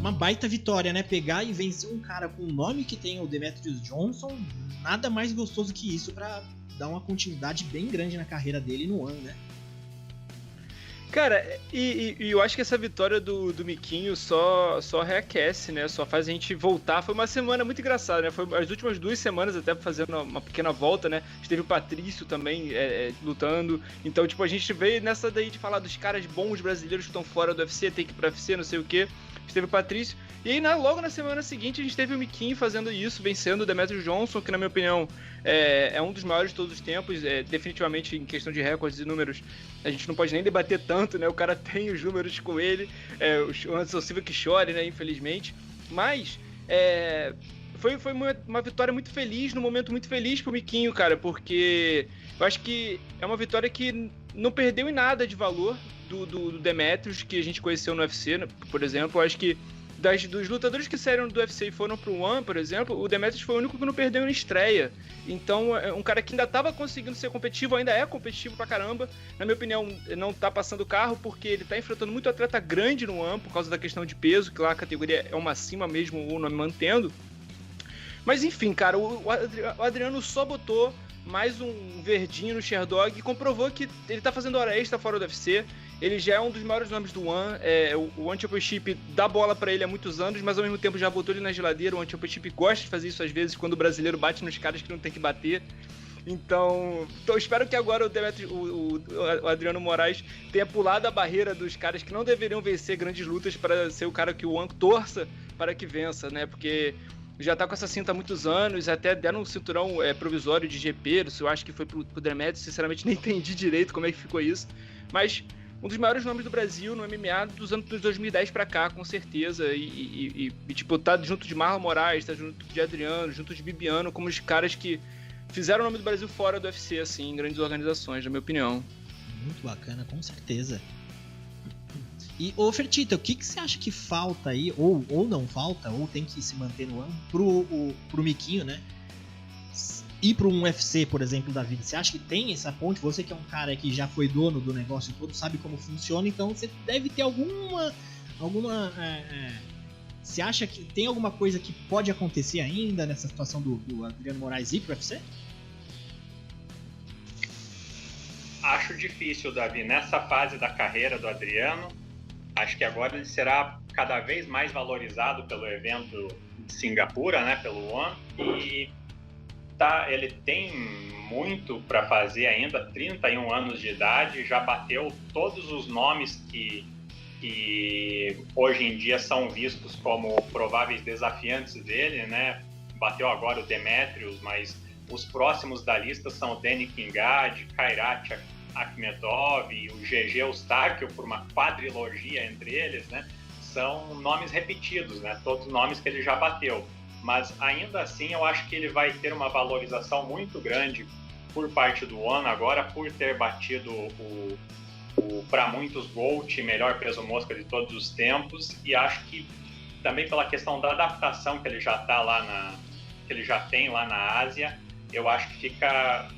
uma baita vitória, né? Pegar e vencer um cara com o nome que tem o Demetrius Johnson, nada mais gostoso que isso pra dar uma continuidade bem grande na carreira dele no One, né? Cara, e eu acho que essa vitória do Miquinho só reaquece, né? Só faz a gente voltar. Foi uma semana muito engraçada, né? Foi as últimas 2 semanas até fazendo uma pequena volta, né? A gente teve o Patrício também lutando. Então, tipo, a gente veio nessa daí de falar dos caras bons brasileiros que estão fora do UFC, tem que ir pro UFC, não sei o quê. A gente teve o Patrício. E aí, logo na semana seguinte, a gente teve o Miquinho fazendo isso, vencendo o Demetrius Johnson, que na minha opinião é um dos maiores de todos os tempos. Definitivamente, em questão de recordes e números, a gente não pode nem debater tanto, né? O cara tem os números com ele, o Anderson Silva que chore, né? Infelizmente. Mas foi uma vitória muito feliz, num momento muito feliz pro Miquinho, cara, porque eu acho que é uma vitória que não perdeu em nada de valor do Demetrius, que a gente conheceu no UFC, né? Por exemplo. Eu acho que dos lutadores que saíram do UFC e foram pro One, por exemplo, o Demetrius foi o único que não perdeu em estreia. Então, é um cara que ainda tava conseguindo ser competitivo, ainda é competitivo pra caramba. Na minha opinião, não tá passando o carro, porque ele tá enfrentando muito atleta grande no One, por causa da questão de peso, que lá a categoria é uma acima mesmo, o nome mantendo. Mas enfim, cara, o Adriano só botou mais um verdinho no Sherdog e comprovou que ele tá fazendo hora extra fora do UFC. Ele já é um dos maiores nomes do One. O One Championship dá bola pra ele há muitos anos, mas ao mesmo tempo já botou ele na geladeira. O One Championship gosta de fazer isso às vezes, quando o brasileiro bate nos caras que não tem que bater. Então espero que agora o Adriano Moraes tenha pulado a barreira dos caras que não deveriam vencer grandes lutas para ser o cara que o One torça para que vença, né? Porque já tá com essa cinta há muitos anos, até deram um cinturão provisório de GP, eu acho que foi pro Demetrius, sinceramente nem entendi direito como é que ficou isso, mas um dos maiores nomes do Brasil no MMA dos anos 2010 pra cá, com certeza, e tipo, tá junto de Marlon Moraes, tá junto de Adriano, junto de Bibiano, como os caras que fizeram o nome do Brasil fora do UFC, assim, em grandes organizações, na minha opinião. Muito bacana, com certeza. E, Fertitta, o que você acha que falta aí, ou não falta, ou tem que se manter no ano, pro Miquinho, né? Ir para um UFC, por exemplo, da vida. Você acha que tem essa ponte? Você que é um cara que já foi dono do negócio todo, sabe como funciona, então você deve ter alguma você acha que tem alguma coisa que pode acontecer ainda nessa situação do Adriano Moraes ir pro UFC? Acho difícil, Davi. Nessa fase da carreira do Adriano, acho que agora ele será cada vez mais valorizado pelo evento de Singapura, né, pelo One, e ele tem muito para fazer ainda, 31 anos de idade, já bateu todos os nomes que hoje em dia são vistos como prováveis desafiantes dele, né? Bateu agora o Demetrius, mas os próximos da lista são o Danny Kingad, Kairat Akhmedov e o GG Eustáquio, por uma quadrilogia entre eles, né? São nomes repetidos, né? Todos nomes que ele já bateu. Mas ainda assim eu acho que ele vai ter uma valorização muito grande por parte do One agora, por ter batido o para muitos GOAT, melhor peso mosca de todos os tempos, e acho que também pela questão da adaptação que ele já tá que ele já tem lá na Ásia, eu acho que fica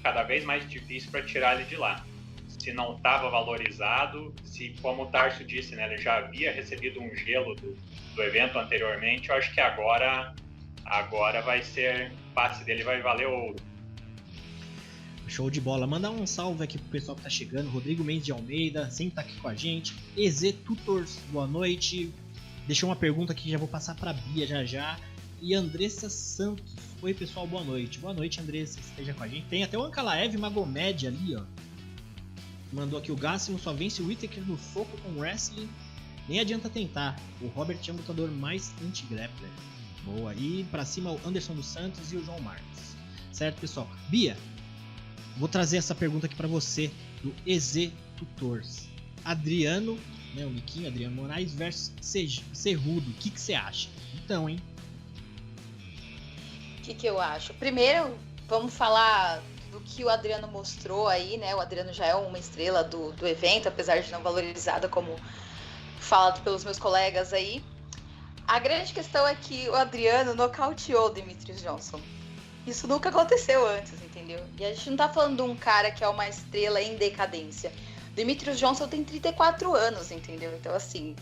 cada vez mais difícil para tirar ele de lá. Se não estava valorizado, se, como o Tarso disse, né, ele já havia recebido um gelo do evento anteriormente, eu acho que agora vai ser, o passe dele vai valer ouro. Show de bola. Mandar um salve aqui pro pessoal que tá chegando. Rodrigo Mendes de Almeida, sempre tá aqui com a gente. EZ Tutors, boa noite. Deixou uma pergunta aqui, já vou passar pra Bia já. E Andressa Santos. Oi, pessoal, boa noite. Boa noite, Andressa, esteja com a gente. Tem até o Ankalaev Magomed ali, ó. Mandou aqui o Gassimo, só vence o Whittaker no soco com wrestling. Nem adianta tentar. O Robert é um lutador mais anti-grappler. Boa. E pra cima o Anderson dos Santos e o João Marques. Certo, pessoal? Bia, vou trazer essa pergunta aqui pra você, do EZ Tutors. Adriano, né, o Miquinho, Adriano Moraes versus Cerrudo. O que você acha? Então, hein? O que eu acho? Primeiro, vamos falar do que o Adriano mostrou aí, né? O Adriano já é uma estrela do evento, apesar de não valorizada, como falado pelos meus colegas aí. A grande questão é que o Adriano nocauteou o Demetrius Johnson. Isso nunca aconteceu antes, entendeu? E a gente não tá falando de um cara que é uma estrela em decadência. Demetrius Johnson tem 34 anos, entendeu? Então, assim,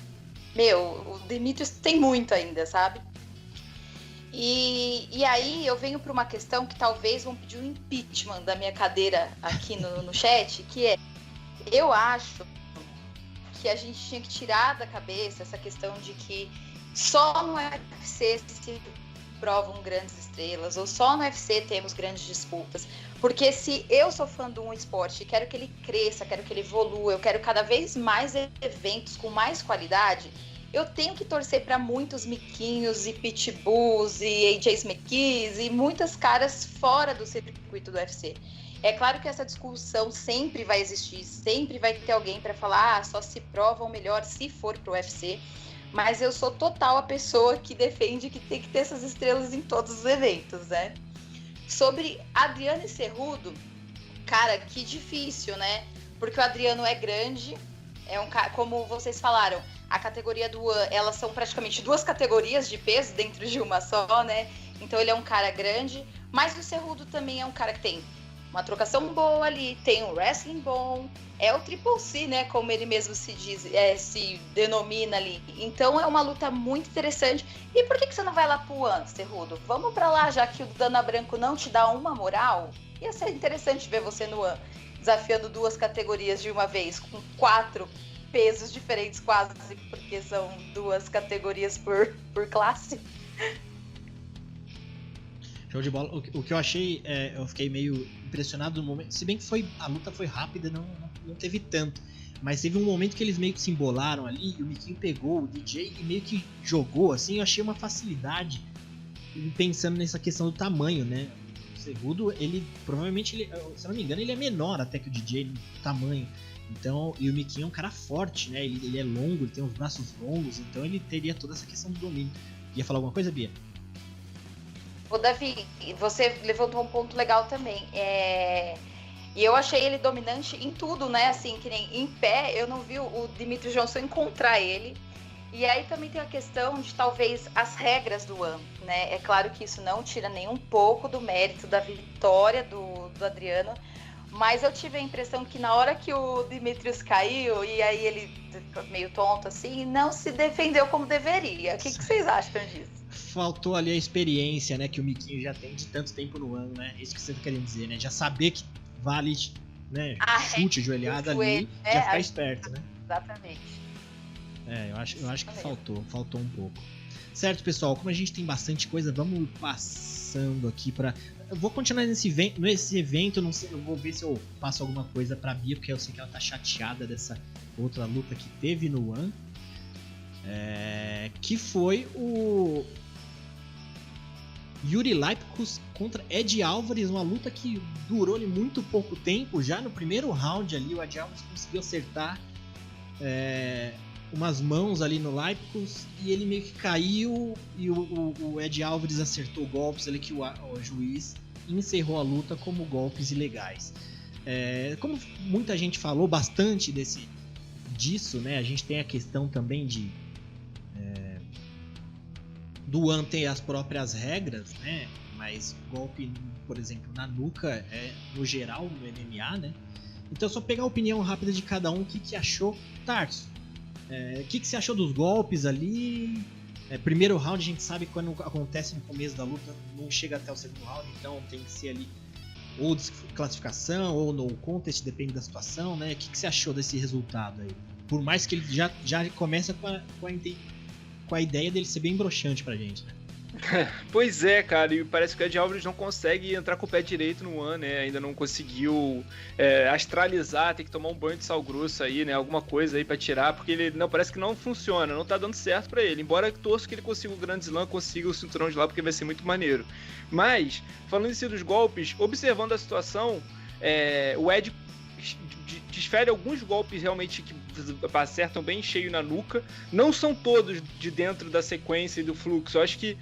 o Demetrius tem muito ainda, sabe? E aí eu venho para uma questão que talvez vão pedir um impeachment da minha cadeira aqui no chat, que é, eu acho que a gente tinha que tirar da cabeça essa questão de que só no UFC se provam grandes estrelas, ou só no UFC temos grandes disputas. Porque se eu sou fã de um esporte e quero que ele cresça, quero que ele evolua, eu quero cada vez mais eventos com mais qualidade, eu tenho que torcer para muitos Miquinhos e Pitbulls e AJs McKees e muitas caras fora do circuito do UFC. É claro que essa discussão sempre vai existir, sempre vai ter alguém para falar, só se provam melhor se for pro UFC, mas eu sou total a pessoa que defende que tem que ter essas estrelas em todos os eventos, né? Sobre Adriano e Cerrudo, cara, que difícil, né? Porque o Adriano é grande, é um cara, como vocês falaram, a categoria do One, elas são praticamente 2 categorias de peso dentro de uma só, né? Então ele é um cara grande, mas o Cerrudo também é um cara que tem uma trocação boa ali, tem um wrestling bom, é o Triple C, né? Como ele mesmo se diz, se denomina ali. Então é uma luta muito interessante. E por que você não vai lá pro One, Cerrudo? Vamos pra lá, já que o Dana Branco não te dá uma moral? Ia ser interessante ver você no One, desafiando 2 categorias de uma vez, com 4 pesos diferentes quase, porque são 2 categorias por classe. Show de bola. O que eu achei, eu fiquei meio impressionado no momento, se bem que a luta foi rápida, não teve tanto, mas teve um momento que eles meio que se embolaram ali, e o Miquinho pegou o DJ e meio que jogou, assim, eu achei uma facilidade, pensando nessa questão do tamanho, né? O Cerrudo, ele, provavelmente, se não me engano, ele é menor até que o DJ no tamanho, então, e o Miquinho é um cara forte, né? Ele é longo, ele tem os braços longos, então ele teria toda essa questão do domínio. Ia falar alguma coisa, Bia? Ô, Davi, você levantou um ponto legal também. E eu achei ele dominante em tudo, né? Assim, que nem em pé, eu não vi o Demetrius Johnson encontrar ele. E aí também tem a questão de talvez as regras do One, né? É claro que isso não tira nem um pouco do mérito da vitória do Adriano, mas eu tive a impressão que na hora que o Demetrius caiu, e aí ele ficou meio tonto assim, não se defendeu como deveria. O que vocês acham disso? Faltou ali a experiência, né, que o Miquinho já tem de tanto tempo no ano, né? Isso que você tá querendo dizer, né? Já saber que vale, né, chute, joelhada ali, já ficar esperto, né? Exatamente. Eu acho que faltou um pouco. Certo, pessoal, como a gente tem bastante coisa, vamos passando aqui pra... Eu vou continuar nesse evento, não sei, eu vou ver se eu passo alguma coisa pra Bia, porque eu sei que ela tá chateada dessa outra luta que teve no One. Que foi o Yuri Laipkus contra Ed Álvares, uma luta que durou muito pouco tempo. Já no primeiro round ali, o Ed Álvares conseguiu acertar umas mãos ali no Laipkus e ele meio que caiu e o Ed Álvares acertou golpes ali que o juiz encerrou a luta como golpes ilegais. Como muita gente falou bastante disso, né? A gente tem a questão também do One ter as próprias regras, né? Mas golpe, por exemplo, na nuca no geral no MMA, né? Então só pegar a opinião rápida de cada um, o que achou. Tarso, o que você achou dos golpes ali? Primeiro round a gente sabe que quando acontece no começo da luta não chega até o segundo round, então tem que ser ali ou desclassificação ou no contest, depende da situação, né? O que você achou desse resultado aí? Por mais que ele já começa com a ideia dele ser bem broxante pra gente, né? Pois é, cara, e parece que o Ed Álvares não consegue entrar com o pé direito no One, né? Ainda não conseguiu astralizar, tem que tomar um banho de sal grosso aí, né? Alguma coisa aí pra tirar, porque ele parece que não funciona, não tá dando certo pra ele. Embora eu torço que ele consiga o Grand Slam, consiga o cinturão de lá, porque vai ser muito maneiro. Mas, falando em si dos golpes, observando a situação, o Ed desfere alguns golpes realmente que acertam bem cheio na nuca. Não são todos de dentro da sequência e do fluxo. Eu acho que,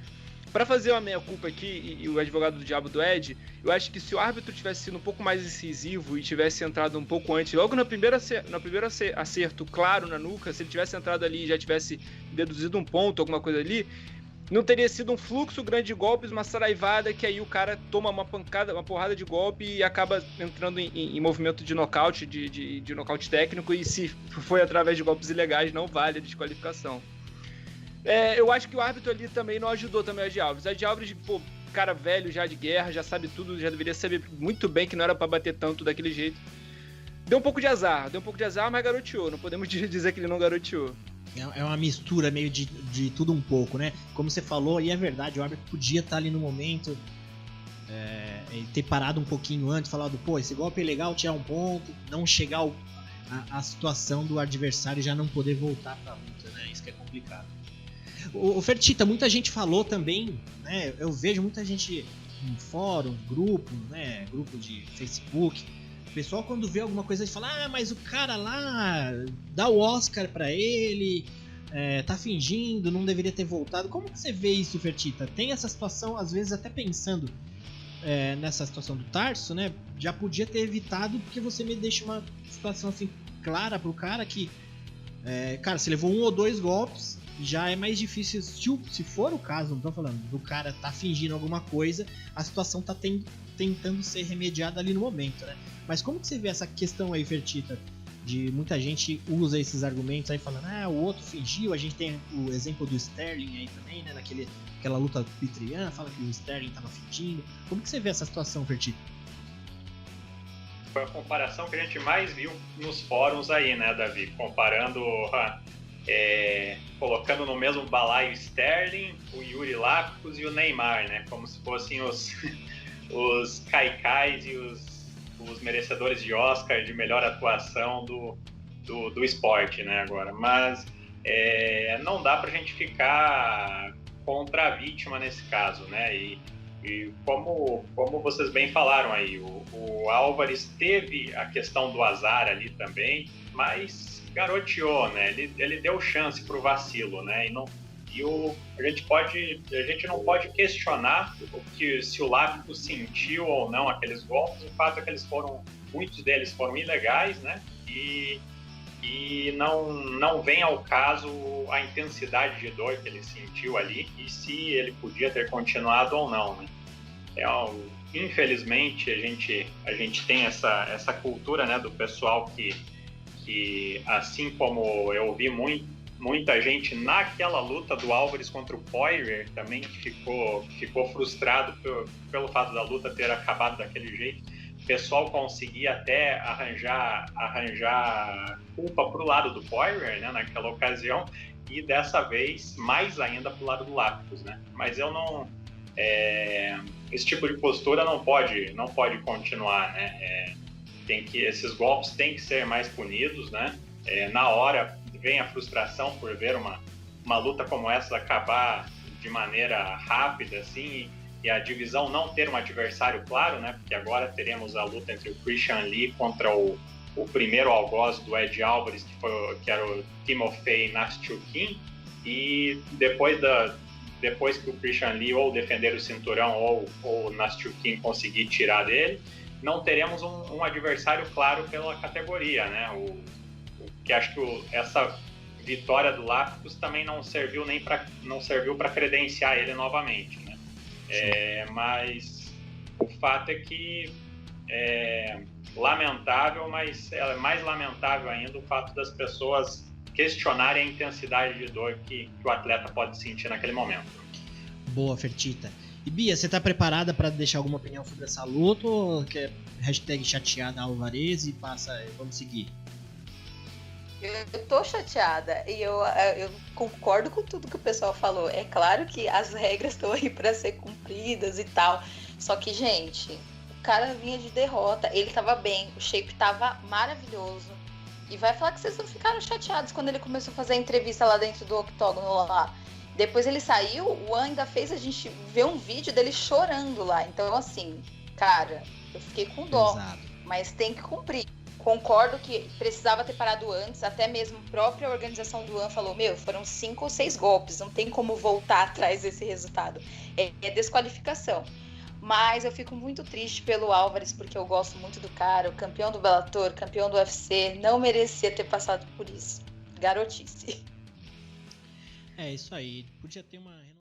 para fazer uma meia-culpa aqui, e o advogado do diabo do Ed, eu acho que se o árbitro tivesse sido um pouco mais incisivo e tivesse entrado um pouco antes, logo no primeiro acerto claro na nuca, se ele tivesse entrado ali e já tivesse deduzido um ponto, alguma coisa ali, não teria sido um fluxo grande de golpes, uma saraivada que aí o cara toma uma porrada de golpe e acaba entrando em movimento de nocaute, de nocaute técnico, e se foi através de golpes ilegais não vale a desqualificação. Eu acho que o árbitro ali também não ajudou também o Ed Alves. O Ed Alves, pô, cara velho já de guerra, já sabe tudo, já deveria saber muito bem que não era pra bater tanto daquele jeito. Deu um pouco de azar, mas garoteou. Não podemos dizer que ele não garoteou. É uma mistura meio de tudo um pouco, né? Como você falou, e é verdade, o árbitro podia estar ali no momento, ter parado um pouquinho antes, falado, pô, esse golpe é legal, tirar um ponto, não chegar a situação do adversário já não poder voltar pra luta, né? Isso que é complicado. O Fertitta, muita gente falou também, né? Eu vejo muita gente em fórum, grupo, né? Grupo de Facebook. O pessoal quando vê alguma coisa fala, mas o cara lá dá o Oscar pra ele, tá fingindo, não deveria ter voltado. Como que você vê isso, Fertitta? Tem essa situação, às vezes até pensando nessa situação do Tarso, né? Já podia ter evitado, porque você me deixa uma situação assim clara pro cara que, cara, se levou 1 ou 2 golpes, já é mais difícil, se for o caso, não tô falando, do cara tá fingindo alguma coisa, a situação tá tentando ser remediada ali no momento, né? Mas como que você vê essa questão aí, Fertitta? De muita gente usa esses argumentos aí falando, o outro fingiu, a gente tem o exemplo do Sterling aí também, né? Aquela luta pitriana, fala que o Sterling tava fingindo. Como que você vê essa situação, Fertitta? Foi a comparação que a gente mais viu nos fóruns aí, né, Davi? Comparando, colocando no mesmo balaio Sterling, o Yuri Lapkus e o Neymar, né? Como se fossem os caicais e os merecedores de Oscar de melhor atuação do esporte, né, agora. Mas não dá pra gente ficar contra a vítima nesse caso, né? E como vocês bem falaram aí, o Álvares teve a questão do azar ali também, mas garoteou, né? Ele deu chance pro vacilo, né? A gente não pode questionar se o Láptico sentiu ou não aqueles golpes. O fato é que muitos deles foram ilegais, né? E não vem ao caso a intensidade de dor que ele sentiu ali e se ele podia ter continuado ou não, né? Infelizmente a gente tem essa cultura, né, do pessoal que assim como eu vi muita gente naquela luta do Álvares contra o Poirier também que ficou frustrado pelo fato da luta ter acabado daquele jeito. O pessoal conseguia até arranjar culpa pro lado do Poirier, né, naquela ocasião, e dessa vez mais ainda pro lado do Lapkus, né? Mas eu não... esse tipo de postura não pode continuar, né? Esses golpes têm que ser mais punidos, né? Na hora vem a frustração por ver uma luta como essa acabar de maneira rápida, assim, e a divisão não ter um adversário claro, né? Porque agora teremos a luta entre o Christian Lee contra o primeiro algoz do Ed Álvares, que era o Timofey Nastyukhin, e depois que o Christian Lee ou defender o cinturão ou o Nastyukhin conseguir tirar dele, não teremos um adversário claro pela categoria, né? Que acho que essa vitória do Lapkus também não serviu para credenciar ele novamente, né? Mas o fato é que lamentável, mas é mais lamentável ainda o fato das pessoas questionarem a intensidade de dor que o atleta pode sentir naquele momento. Boa, Fertitta. E Bia, você tá preparada para deixar alguma opinião sobre essa luta ou quer #chateada Alvarez e vamos seguir? Eu tô chateada e eu concordo com tudo que o pessoal falou. É claro que as regras estão aí para ser cumpridas e tal. Só que, gente, o cara vinha de derrota, ele tava bem, o shape tava maravilhoso. E vai falar que vocês não ficaram chateados quando ele começou a fazer a entrevista lá dentro do octógono lá. Depois ele saiu, o Juan ainda fez a gente ver um vídeo dele chorando lá. Então, assim, cara, eu fiquei com dó. Exato. Mas tem que cumprir. Concordo que precisava ter parado antes, até mesmo a própria organização do Juan falou, foram 5 ou 6 golpes, não tem como voltar atrás desse resultado. É desqualificação. Mas eu fico muito triste pelo Álvares, porque eu gosto muito do cara, o campeão do Bellator, campeão do UFC, não merecia ter passado por isso. Garotice. É isso aí, podia ter uma